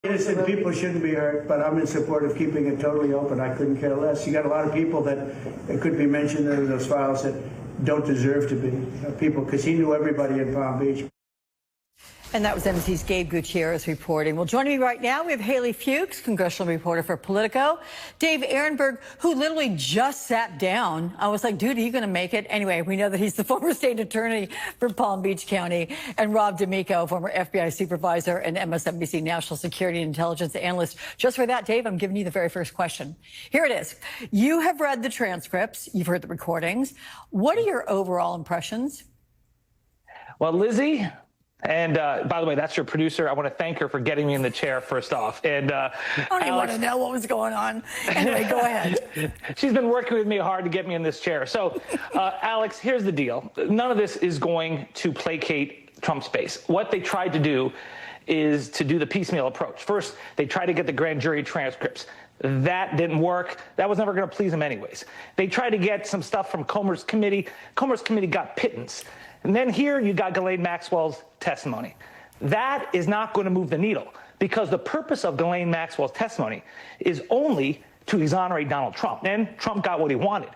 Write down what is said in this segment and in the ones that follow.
Innocent people shouldn't be hurt, but I'm in support of keeping it totally open. I couldn't care less. You got a lot of people that it could be mentioned in those files that don't deserve to be people, because he knew everybody in Palm Beach. And that was NBC's Gabe Gutierrez reporting. Well, joining me right now, we have Haley Fuchs, congressional reporter for Politico. Dave Ehrenberg, who literally just sat down. I was like, dude, are you going to make it? Anyway, we know that he's the former state attorney for Palm Beach County. And Rob D'Amico, former FBI supervisor and MSNBC national security and intelligence analyst. Just for that, Dave, I'm giving you the very first question. Here it is. You have read the transcripts. You've heard the recordings. What are your overall impressions? Well, Lizzie, and by the way, that's your producer. I want to thank her for getting me in the chair first off. And I don't even want to know what was going on. Anyway, go ahead. She's been working with me hard to get me in this chair. So, Alex, here's the deal. None of this is going to placate Trump's base. What they tried to do is to do the piecemeal approach. First, they tried to get the grand jury transcripts. That didn't work. That was never going to please them anyways. They tried to get some stuff from Comer's committee. Comer's committee got pittance. And then here you got Ghislaine Maxwell's testimony. That is not going to move the needle, because the purpose of Ghislaine Maxwell's testimony is only to exonerate Donald Trump. And Trump got what he wanted.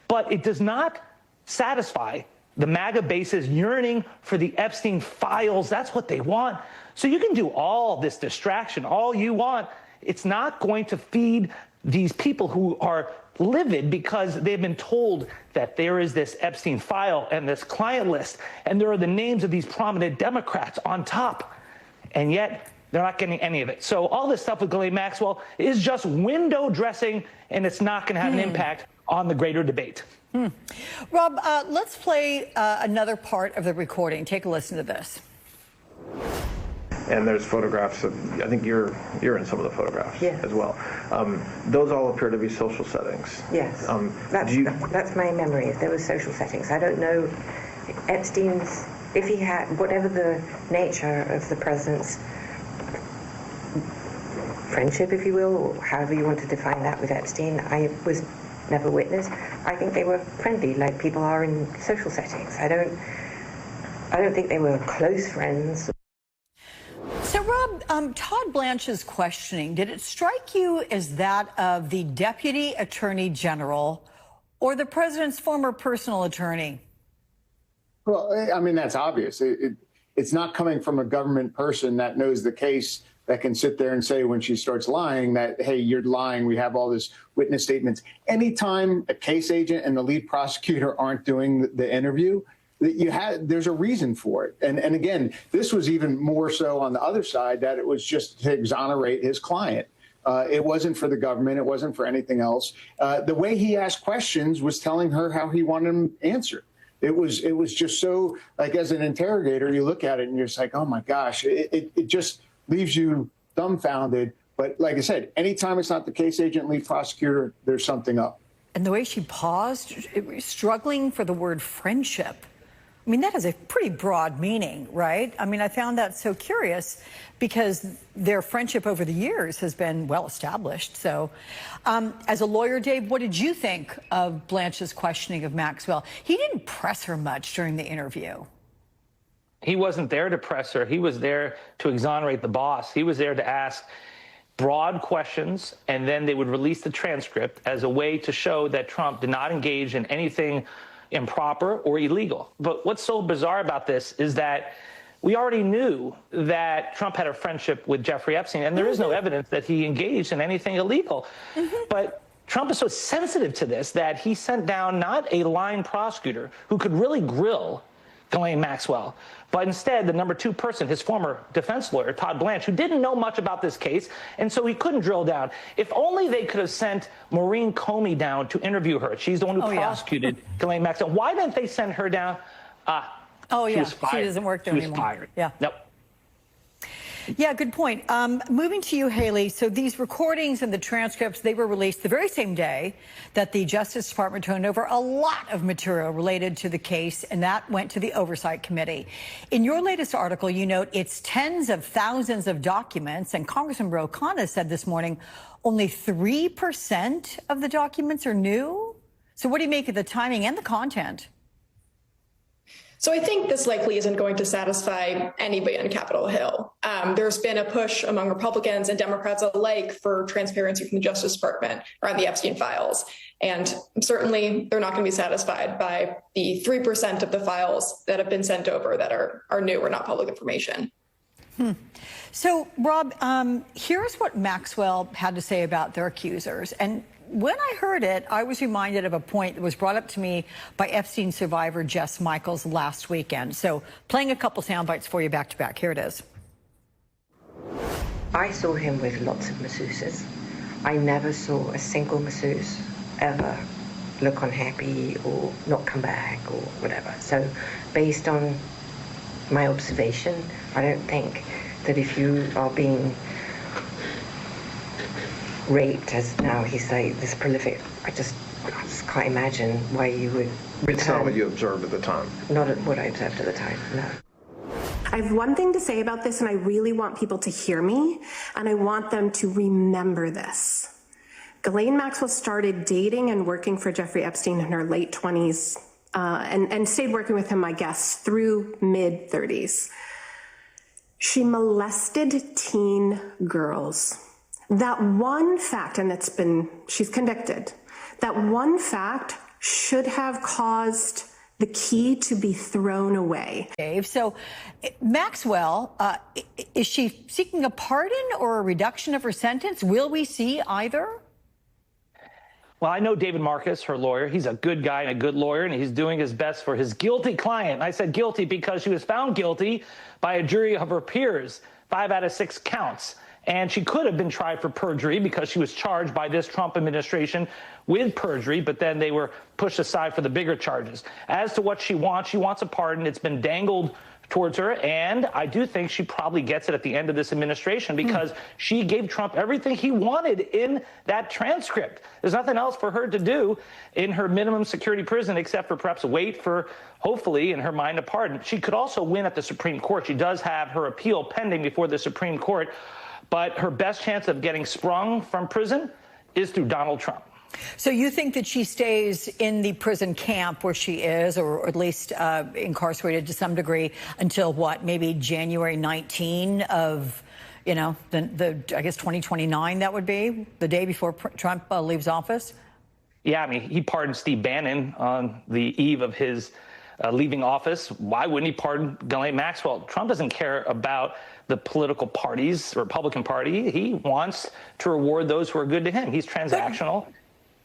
But it does not satisfy the MAGA base's yearning for the Epstein files. That's what they want. So you can do all this distraction all you want. It's not going to feed these people who are livid because they've been told that there is this Epstein file and this client list, and there are the names of these prominent Democrats on top, and yet they're not getting any of it. So all this stuff with Ghislaine Maxwell is just window dressing, and it's not going to have an impact on the greater debate. Rob, let's play another part of the recording. Take a listen to this. And there's photographs of, I think you're in some of the photographs as well. Those all appear to be social settings. Yes, that's my memory. If there were social settings, I don't know. Epstein's, if he had, whatever the nature of the president's friendship, if you will, or however you want to define that with Epstein, I was never witness. I think they were friendly, like people are in social settings. I don't think they were close friends. So, Rob, Todd Blanche's questioning, did it strike you as that of the Deputy Attorney General or the president's former personal attorney? Well, I mean, that's obvious. It's not coming from a government person that knows the case, that can sit there and say when she starts lying that, hey, you're lying, we have all this witness statements. Anytime a case agent and the lead prosecutor aren't doing the interview, there's a reason for it. And again, this was even more so on the other side, that it was just to exonerate his client. It wasn't for the government. It wasn't for anything else. The way he asked questions was telling her how he wanted them answered. It was just so, like, as an interrogator, you look at it and you're just like, oh my gosh, it just leaves you dumbfounded. But like I said, anytime it's not the case agent, lead prosecutor, there's something up. And the way she paused, struggling for the word friendship. I mean, that has a pretty broad meaning, right? I mean, I found that so curious because their friendship over the years has been well established. So as a lawyer, Dave, what did you think of Blanche's questioning of Maxwell? He didn't press her much during the interview. He wasn't there to press her. He was there to exonerate the boss. He was there to ask broad questions, and then they would release the transcript as a way to show that Trump did not engage in anything improper or illegal. But what's so bizarre about this is that we already knew that Trump had a friendship with Jeffrey Epstein, and there is no evidence that he engaged in anything illegal. But Trump is so sensitive to this that he sent down not a line prosecutor who could really grill Ghislaine Maxwell, but instead the number two person, his former defense lawyer, Todd Blanche, who didn't know much about this case, and so he couldn't drill down. If only they could have sent Maureen Comey down to interview her. She's the one who prosecuted Ghislaine Maxwell. Why didn't they send her down? She was fired. She doesn't work there anymore. She was fired. Yeah. Nope. Yeah, good point. Moving to you, Haley. So these recordings and the transcripts, they were released the very same day that the Justice Department turned over a lot of material related to the case, and that went to the Oversight Committee. In your latest article, you note it's tens of thousands of documents, and Congressman Ro Khanna said this morning only 3% of the documents are new. So what do you make of the timing and the content? So I think this likely isn't going to satisfy anybody on Capitol Hill. There's been a push among Republicans and Democrats alike for transparency from the Justice Department around the Epstein files. And certainly they're not going to be satisfied by the 3% of the files that have been sent over that are new or not public information. So, Rob, here's what Maxwell had to say about their accusers. And when I heard it, I was reminded of a point that was brought up to me by Epstein survivor Jess Michaels last weekend. So playing a couple sound bites for you back to back. Here it is. I saw him with lots of masseuses. I never saw a single masseuse ever look unhappy or not come back or whatever. So based on my observation, I don't think that if you are being raped, as now he's like this prolific, I just can't imagine why you would return. It's not what you observed at the time. Not what I observed at the time, no. I have one thing to say about this, and I really want people to hear me, and I want them to remember this. Ghislaine Maxwell started dating and working for Jeffrey Epstein in her late 20s and stayed working with him, I guess, through mid-30s. She molested teen girls. That one fact, and she's convicted, that one fact should have caused the key to be thrown away. Dave, so Maxwell, is she seeking a pardon or a reduction of her sentence? Will we see either? Well, I know David Marcus, her lawyer. He's a good guy and a good lawyer, and he's doing his best for his guilty client. I said guilty because she was found guilty by a jury of her peers, 5 out of 6 counts. And she could have been tried for perjury because she was charged by this Trump administration with perjury, but then they were pushed aside for the bigger charges. As to what she wants a pardon. It's been dangled towards her, and I do think she probably gets it at the end of this administration because she gave Trump everything he wanted in that transcript. There's nothing else for her to do in her minimum security prison except for perhaps wait for, hopefully, in her mind, a pardon. She could also win at the Supreme Court. She does have her appeal pending before the Supreme Court. But her best chance of getting sprung from prison is through Donald Trump. So you think that she stays in the prison camp where she is, or at least incarcerated to some degree, until what, maybe January 19 of, I guess 2029, that would be, the day before Trump leaves office? Yeah, I mean, he pardoned Steve Bannon on the eve of his leaving office. Why wouldn't he pardon Ghislaine Maxwell? Trump doesn't care about the political parties, the Republican Party. He wants to reward those who are good to him. He's transactional.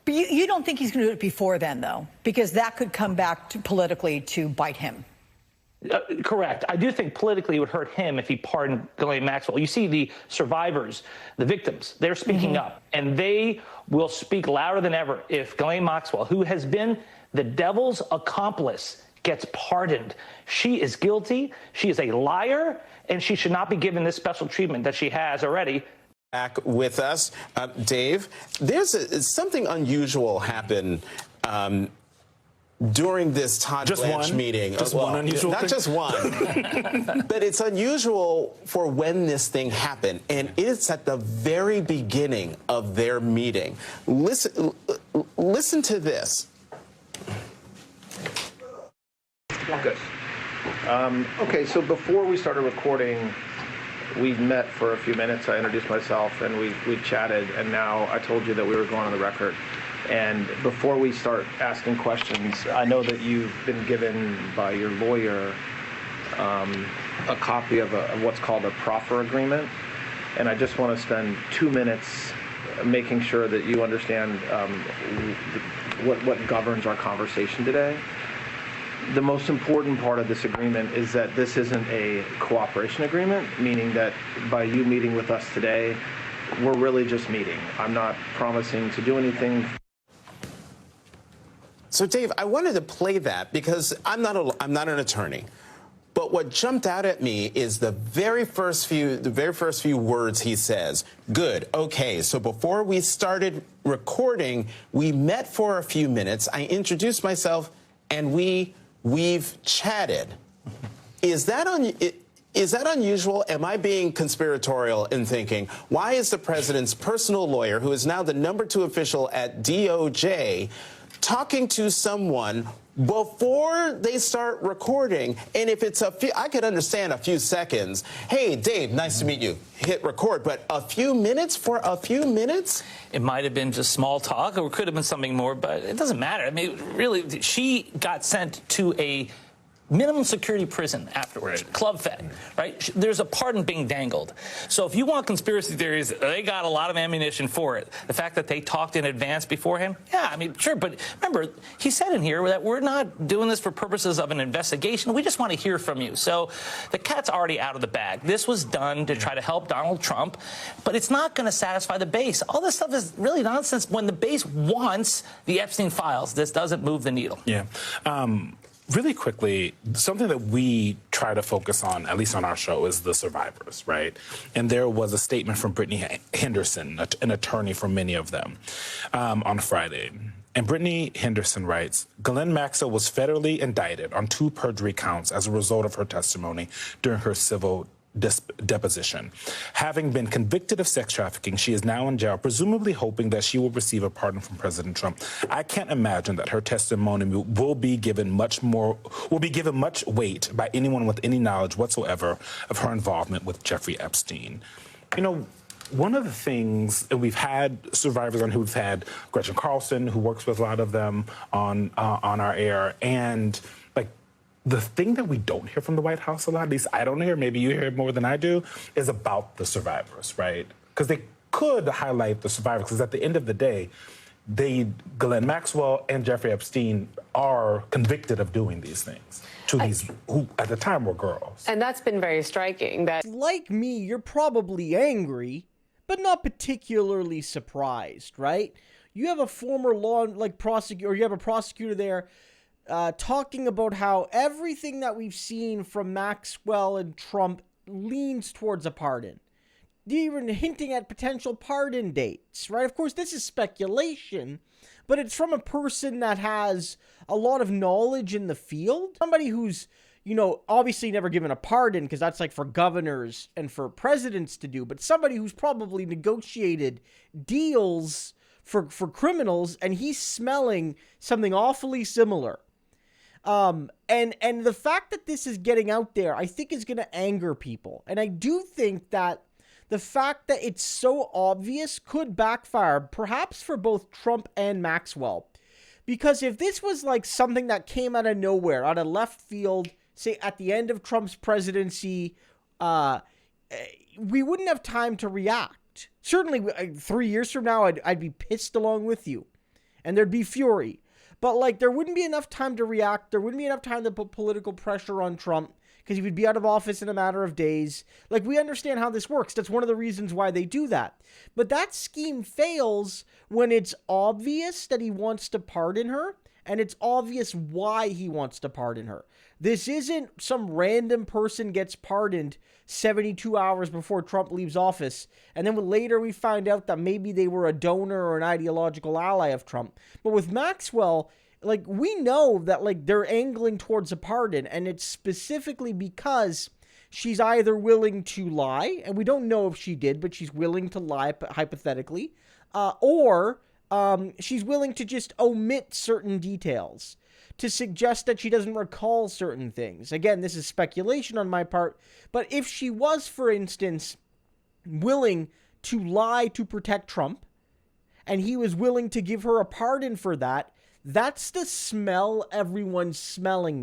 But you don't think he's going to do it before then, though, because that could come back politically to bite him. Correct. I do think politically it would hurt him if he pardoned Ghislaine Maxwell. You see the survivors, the victims, they're speaking up, and they will speak louder than ever if Ghislaine Maxwell, who has been the devil's accomplice, gets pardoned. She is guilty. She is a liar, and she should not be given this special treatment that she has already. Back with us, Dave. There's something unusual happened during this Todd Blanche meeting. Just one unusual Not thing? just one, but it's unusual for when this thing happened, and it's at the very beginning of their meeting. Listen to this. Good. Okay, so before we started recording, we met for a few minutes. I introduced myself, and we chatted, and now I told you that we were going on the record. And before we start asking questions, I know that you've been given by your lawyer a copy of what's called a proffer agreement, and I just want to spend 2 minutes making sure that you understand what governs our conversation today. The most important part of this agreement is that this isn't a cooperation agreement, meaning that by you meeting with us today, we're really just meeting. I'm not promising to do anything. So, Dave, I wanted to play that because I'm not an attorney. But what jumped out at me is the very first few words he says. Good. Okay. So before we started recording, we met for a few minutes. I introduced myself, and we've chatted. Is that unusual? Am I being conspiratorial in thinking, why is the president's personal lawyer, who is now the #2 official at DOJ, talking to someone before they start recording. And if it's a few, I could understand a few seconds. Hey, Dave, nice to meet you. Hit record. But a few minutes for a few minutes? It might have been just small talk, or it could have been something more, but it doesn't matter. I mean, really, she got sent to a minimum security prison afterwards, Club Fed, right? There's a pardon being dangled. So if you want conspiracy theories, they got a lot of ammunition for it. The fact that they talked in advance beforehand, yeah, I mean, sure. But remember, he said in here that we're not doing this for purposes of an investigation. We just want to hear from you. So the cat's already out of the bag. This was done to try to help Donald Trump, but it's not going to satisfy the base. All this stuff is really nonsense when the base wants the Epstein files. This doesn't move the needle. Yeah. Really quickly, something that we try to focus on, at least on our show, is the survivors, right? And there was a statement from Brittany Henderson, an attorney for many of them, on Friday. And Brittany Henderson writes, Ghislaine Maxwell was federally indicted on 2 perjury counts as a result of her testimony during her civil deposition. Having been convicted of sex trafficking, she is now in jail, presumably hoping that she will receive a pardon from President Trump. I can't imagine that her testimony will be given much weight by anyone with any knowledge whatsoever of her involvement with Jeffrey Epstein. You know, one of the things, and we've had survivors on who've had Gretchen Carlson, who works with a lot of them on our air, and like, the thing that we don't hear from the White House a lot, at least I don't hear, maybe you hear more than I do, is about the survivors, right? Because they could highlight the survivors, because at the end of the day, Ghislaine Maxwell and Jeffrey Epstein are convicted of doing these things to these who at the time were girls. And that's been very striking. That, like me, you're probably angry, but not particularly surprised, right? You have a former prosecutor, or you have a prosecutor there talking about how everything that we've seen from Maxwell and Trump leans towards a pardon. Even hinting at potential pardon dates, right? Of course, this is speculation, but it's from a person that has a lot of knowledge in the field. Somebody who's, you know, obviously never given a pardon, because that's like for governors and for presidents to do, but somebody who's probably negotiated deals for criminals, and he's smelling something awfully similar. And the fact that this is getting out there, I think, is going to anger people. And I do think that the fact that it's so obvious could backfire, perhaps for both Trump and Maxwell. Because if this was like something that came out of nowhere, out of left field, say at the end of Trump's presidency, we wouldn't have time to react. Certainly 3 years from now, I'd be pissed along with you. And there'd be fury. But, like, there wouldn't be enough time to react. There wouldn't be enough time to put political pressure on Trump, because he would be out of office in a matter of days. Like, we understand how this works. That's one of the reasons why they do that. But that scheme fails when it's obvious that he wants to pardon her, and it's obvious why he wants to pardon her. This isn't some random person gets pardoned 72 hours before Trump leaves office, and then later we find out that maybe they were a donor or an ideological ally of Trump. But with Maxwell, like, we know that, like, they're angling towards a pardon, and it's specifically because she's either willing to lie, and we don't know if she did, but she's willing to lie, hypothetically, or she's willing to just omit certain details to suggest that she doesn't recall certain things. Again, this is speculation on my part, but if she was, for instance, willing to lie to protect Trump, and he was willing to give her a pardon for that, that's the smell everyone's smelling now.